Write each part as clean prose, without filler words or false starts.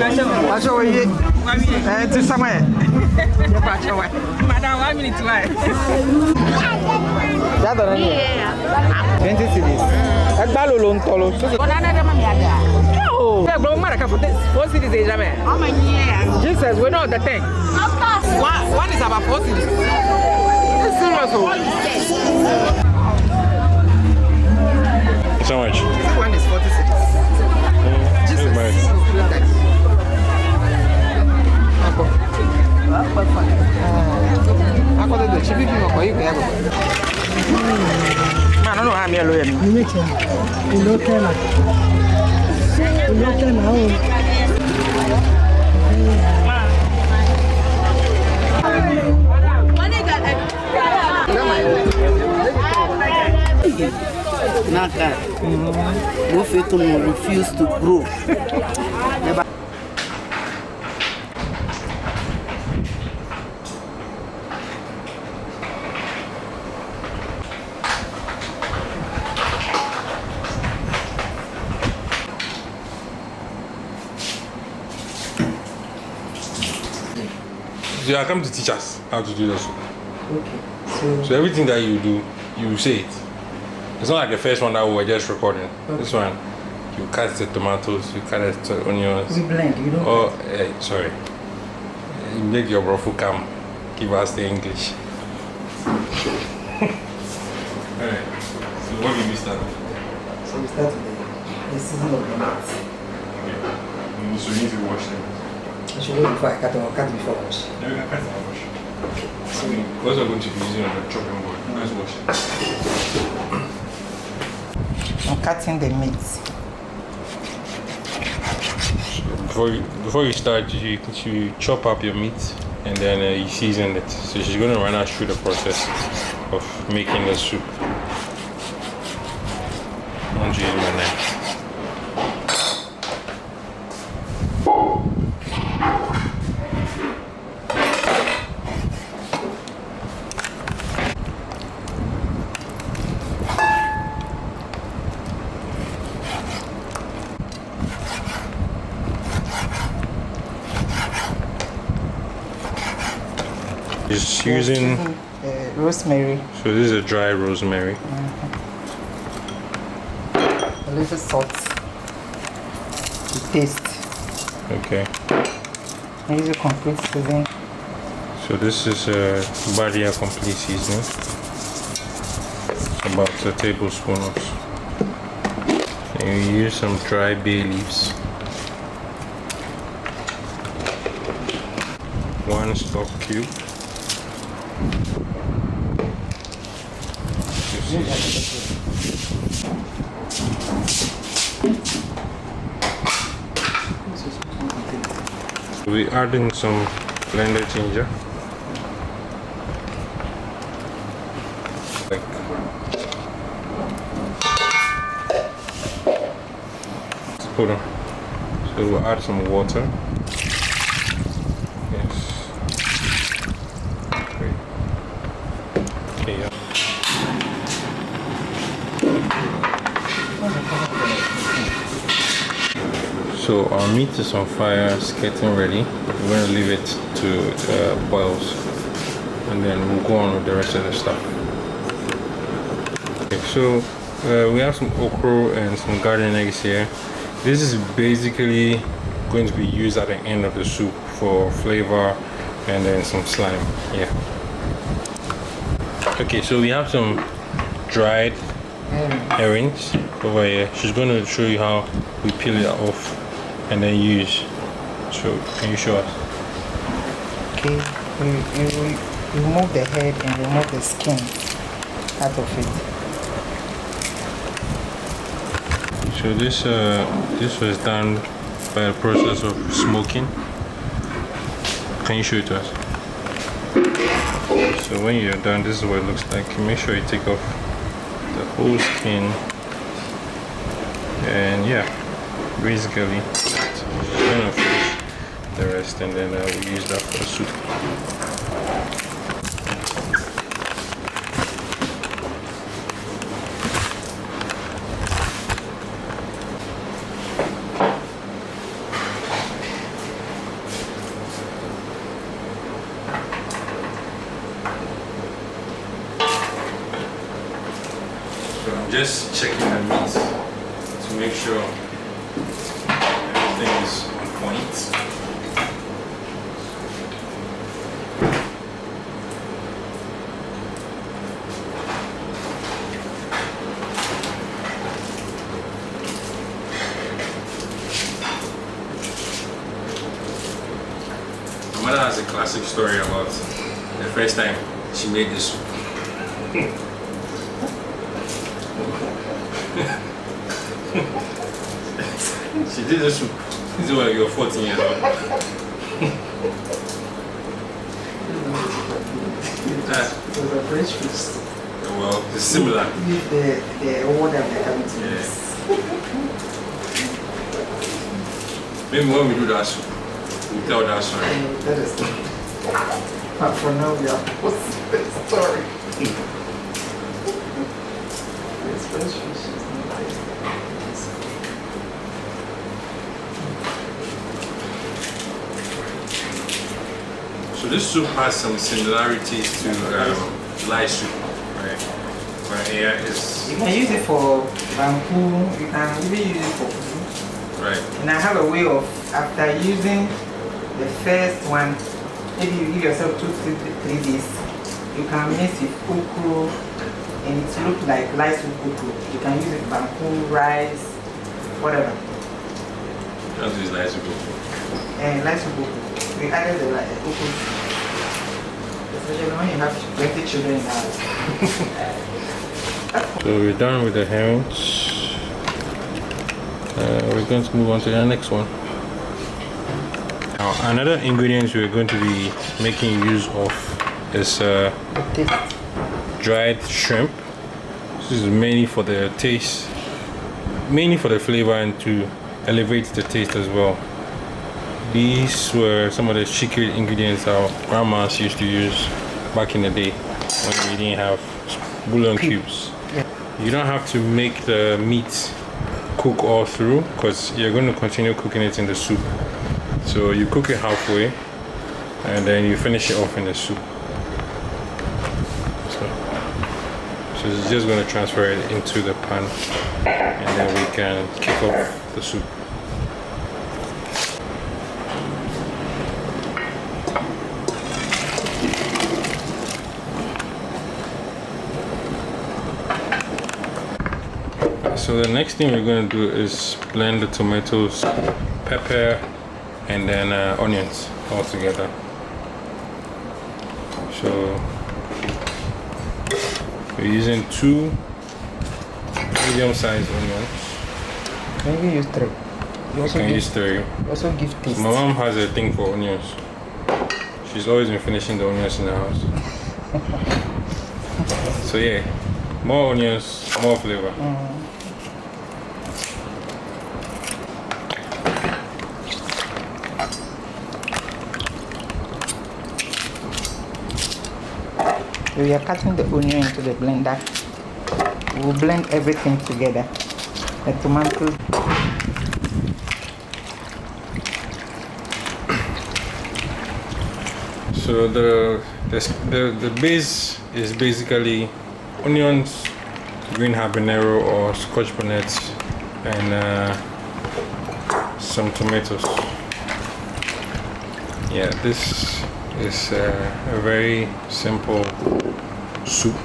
Pacho we to somewhere. Pacho we. Madam, 1 minute why? That don't need. 20 cities. Egbalo lo ntolo. Oh, yeah, bro, Maraka for this 4 cities is jamais. How many years? Jesus, we know the thing. Of course. One is about 4 cities. It's serious. How much? One is 40 cities. Jesus. I got the chippy for you. I don't know how many lawyer. You make it. You look at it. You look at it. Naka. No feto no refuse to grow. You are come to teach us how to do this. Okay. So everything that you do, you say it. It's not like the first one that we were just recording. Okay. This one, you cut the tomatoes, you cut the onions. We blend, you don't. Oh, sorry. You make your brofu come. Give us the English. Alright. So what did we start with? So we start with the season of the meat. Okay. So you need to wash them. I should wait before I cut or cut before I wash. No, you can cut and wash. So because we're going to be using on the chopping board, let's wash it. I'm cutting the meat. Before you start, you chop up your meat and then you season it. So she's going to run us through the process of making the soup. I'm using my knife. Just using rosemary. So this is a dry rosemary. A little salt to taste. Okay. I use a complete seasoning. So this is a Badia complete seasoning. It's about a tablespoon of. And you use some dry bay leaves. 1 stock cube. We're adding some blended ginger. Hold on. So we'll add some water. Yes. Great. Okay, yeah. So our meat is on fire, it's getting ready. We're going to leave it to boils, and then we'll go on with the rest of the stuff. Okay, so we have some okra and some garden eggs here. This is basically going to be used at the end of the soup for flavor and then some slime. Yeah. Okay, so we have some dried herrings over here. She's going to show you how we peel it off and then use. So can you show us? Okay, you remove the head and remove the skin out of it. So this was done by a process of smoking. Can you show it to us? So when you're done, this is what it looks like. Make sure you take off the whole skin, and yeah, basically we're gonna finish the rest, and then we'll use that for the soup. just checking the meat to make sure everything is on point. My mother has a classic story about the first time she made this soup. She did this soup. This is when you were 14 years old. It was a French fish. Well, it's similar. The water they're coming to Yeah. use. Maybe when we do that soup, we'll tell that story. That is. But for now, we are posting the story. This French fish is not there. So this soup has some similarities to light soup, right? But here is You can use it for bamboo, you can even use it for food. right. And I have a way of, after using the first one, maybe you give yourself 2-3 days, you can mix with okra and it looks like light soup okra. You can use it bamboo, rice, whatever. Just use light soup. And light soup okra. We added the okra, especially when you have plenty children in the house. So we're done with the herrings. We're going to move on to the next one. Now, another ingredient we're going to be making use of is dried shrimp. This is mainly for the taste, mainly for the flavor and to elevate the taste as well. These were some of the secret ingredients our grandmas used to use back in the day when we didn't have bouillon cubes. Yeah. You don't have to make the meat cook all through because you're going to continue cooking it in the soup. So you cook it halfway and then you finish it off in the soup. So it's just going to transfer it into the pan and then we can kick off the soup. So the next thing we're going to do is blend the tomatoes, pepper, and then onions all together. So we're using 2 medium-sized onions. Can you use 3? You also Can give, use 3. you also give taste. My mom has a thing for onions. She's always been finishing the onions in the house. So yeah, more onions, more flavor. We are cutting the onion into the blender. We'll blend everything together. The tomato. So the base is basically onions, green habanero or scotch bonnets, and some tomatoes. Yeah, this is a very simple soup.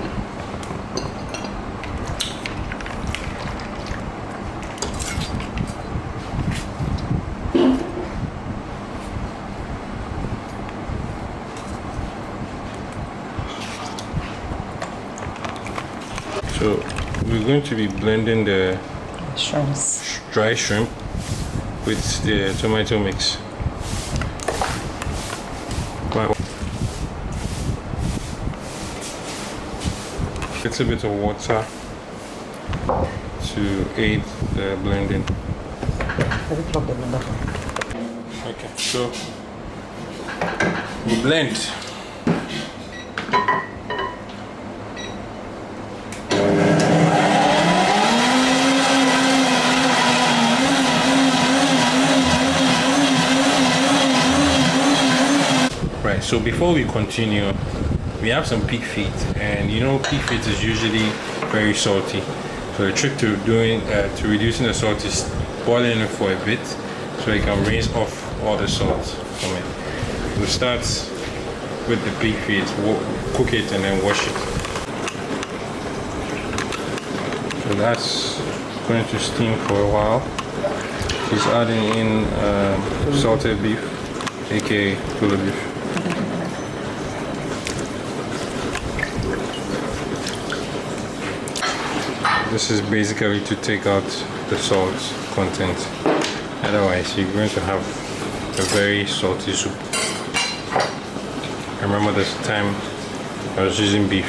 So we're going to be blending the Shrimps. dry shrimp with the tomato mix. Little bit of water to aid the blending. Let me plug the blender. Okay, so we blend. Right, so before we continue, we have some pig feet, and you know pig feet is usually very salty. So the trick to reducing the salt is boiling it for a bit, so you can rinse off all the salt from it. We'll start with the pig feet, cook it and then wash it. So that's going to steam for a while. She's adding in salted beef, aka pulled beef. This is basically to take out the salt content. Otherwise, you're going to have a very salty soup. I remember this time I was using beef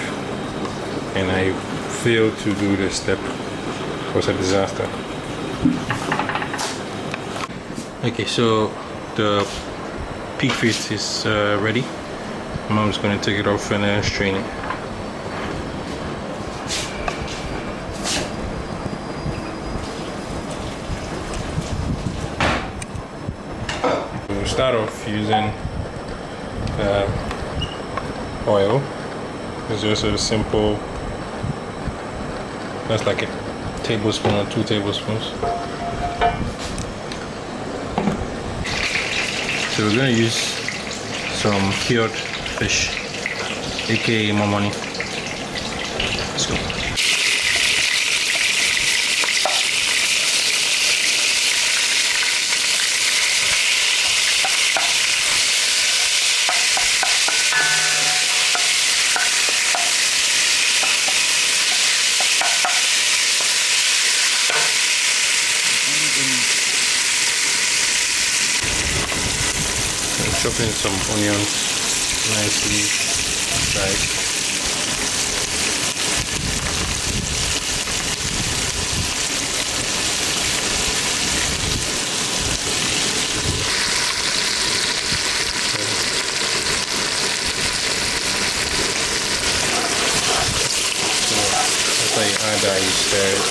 and I failed to do this step. It was a disaster. Okay, so the pig feet is ready. Mom's going to take it off and then strain it. We'll start off using oil. It's just a simple, that's like a tablespoon or 2 tablespoons. So we're going to use some cured fish, aka momoni. Let's go. Chop in some onions nicely fried. So after you add that, you stir it.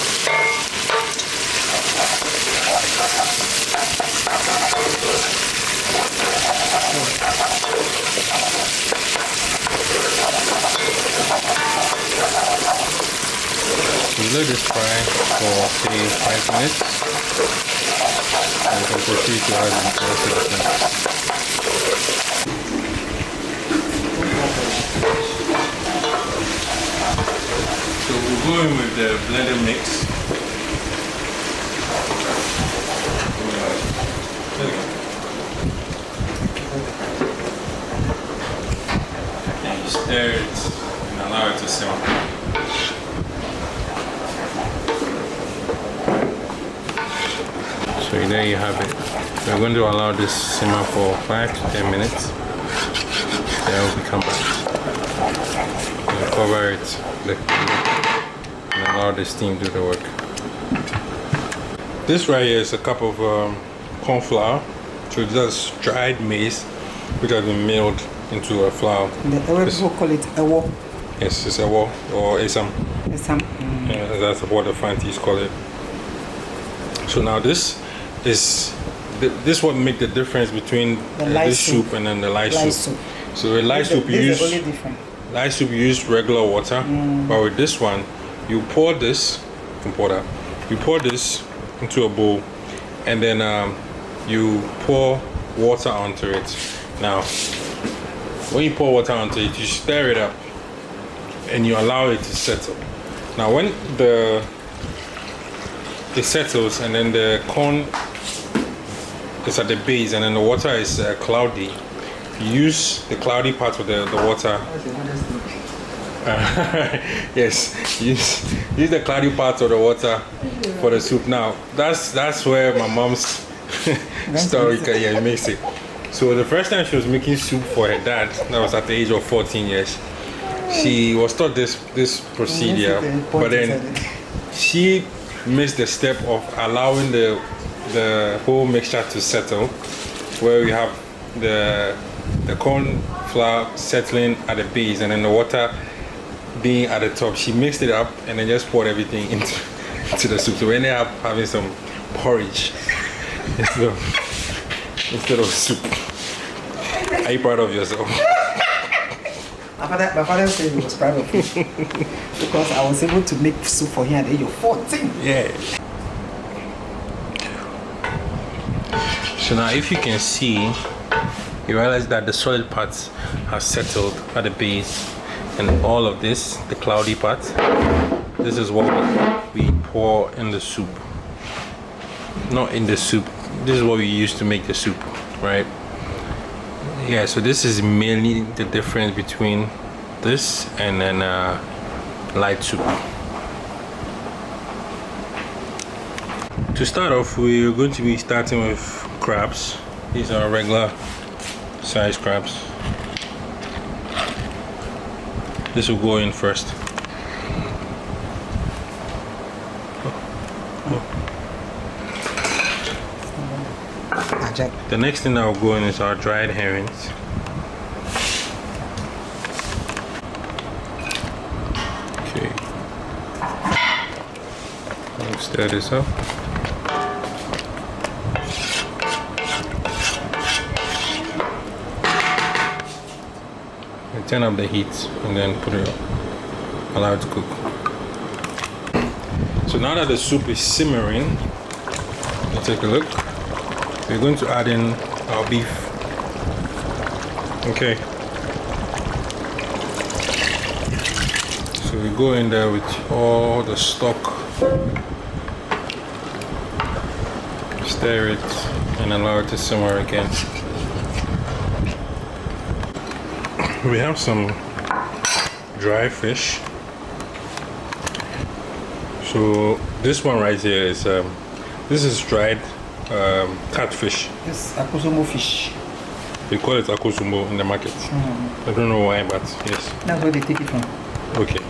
We let this fry for say 5 minutes and we can proceed to add the rest of the thing. So we're going with the blended mix. And you stir it and allow it to simmer. So there you have it. We're going to allow this simmer for 5 to 10 minutes. Then we come back. We'll cover it and allow the steam to do the work. This right here is a cup of corn flour. So that's dried maize which has been milled into a flour. The people call it ewo. Yes, it's ewo or esam. Esam. Yeah, that's what the Fantis call it. So now this what make the difference between this soup and then the light soup. So with light soup you use regular water, but with this one you pour this into a bowl and then you pour water onto it. Now when you pour water onto it, you stir it up and you allow it to settle. Now when it settles and then the corn is at the base and then the water is cloudy, you use the cloudy part of the water. Yes, use the cloudy part of the water for the soup. Now that's where my mom's story makes it. So the first time she was making soup for her dad, that was at the age of 14 years, she was taught this procedure, but then she missed the step of allowing the whole mixture to settle, where we have the corn flour settling at the base and then the water being at the top. She mixed it up and then just poured everything into the soup. So we ended up having some porridge instead of soup. Are you proud of yourself? My father said he was proud of me because I was able to make soup for him at the age of 14. Yeah. So now if you can see, you realize that the solid parts have settled at the base, and all of this, the cloudy part, this is what we pour in the soup. Not in the soup, this is what we use to make the soup, right? Yeah, so this is mainly the difference between this and then light soup. To start off, we're going to be starting with crabs. These are regular size crabs. This will go in first. The next thing that will go in is our dried herrings. Okay. I'll stir this up. And turn up the heat and then put it up. Allow it to cook. So now that the soup is simmering, let's take a look. We're going to add in our beef. Okay. So we go in there with all the stock. Stir it and allow it to simmer again. We have some dry fish. So this one right here is this is dried catfish. This akosomo fish. They call it akosomo in the market. I don't know why, but yes. That's where they take it from. Okay.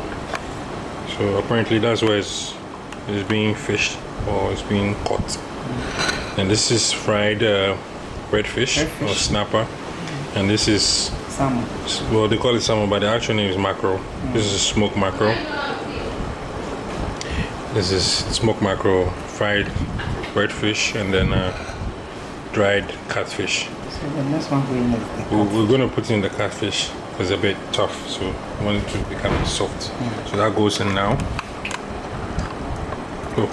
So apparently that's where it's being fished or it's being caught. And this is fried redfish or snapper. And this is Salmon. Well, they call it salmon, but the actual name is mackerel. This is smoked mackerel. This is smoked mackerel, fried redfish, and then dried catfish. So the next one going is the We're going to put in the catfish. It's a bit tough, so we want it to become soft. So that goes in now. Oh.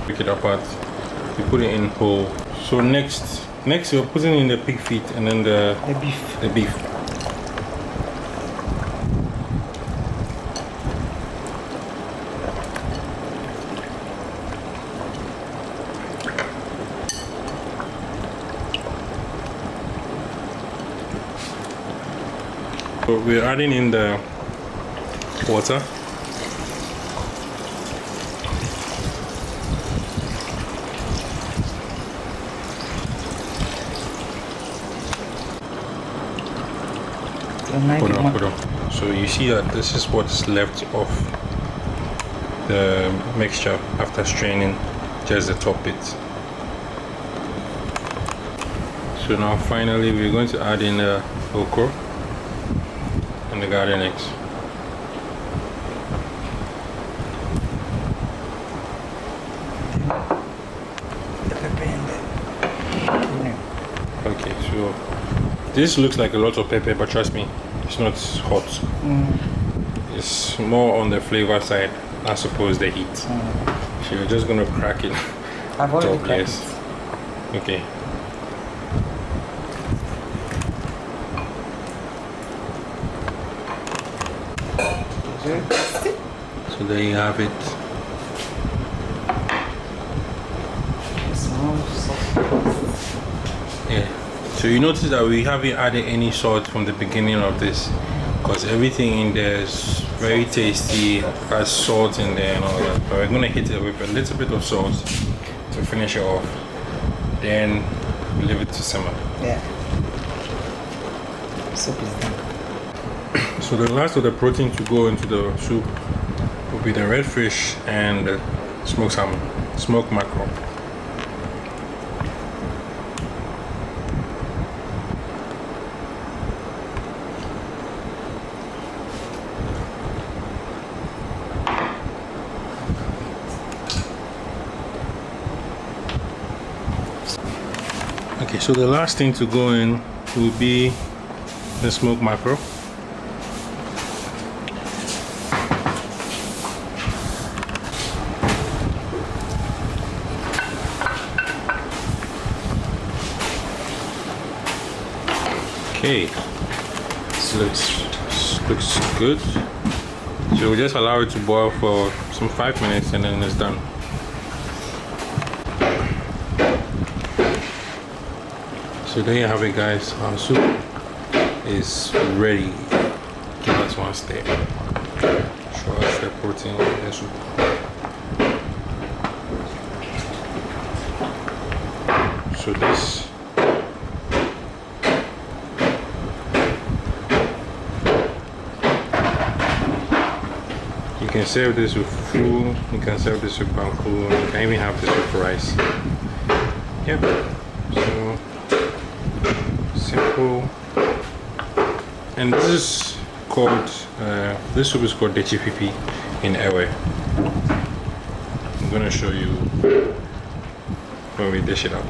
Pick it apart. We put it in whole. So next we're putting in the pig feet and then the beef. The beef. So we're adding in the water. Hold on. So you see that this is what's left of the mixture after straining, just the top bit. So now finally we're going to add in the okra and the garden eggs. Okay, so this looks like a lot of pepper, but trust me, it's not hot. It's more on the flavor side as opposed to the heat. So you're just gonna crack it. I've already cracked it. Okay. So there you have it. Yeah. So you notice that we haven't added any salt from the beginning of this, because everything in there is very tasty, has salt in there and all that. But we're gonna hit it with a little bit of salt to finish it off. Then we leave it to simmer. Yeah. Soup is done. So the last of the protein to go into the soup will be the red fish and the smoked salmon, smoked mackerel. Okay, so the last thing to go in will be the smoked mackerel. Okay, this looks good. So we just allow it to boil for some 5 minutes and then it's done. So there you have it, guys. Our soup is ready. Give us one step. Show us the protein in the soup. So this you can serve this with food, you can serve this with bangku, you can even have this with rice. Yep. So simple. And this is called this soup is called Detsi Fifi in Ewe. I'm gonna show you when we dish it up.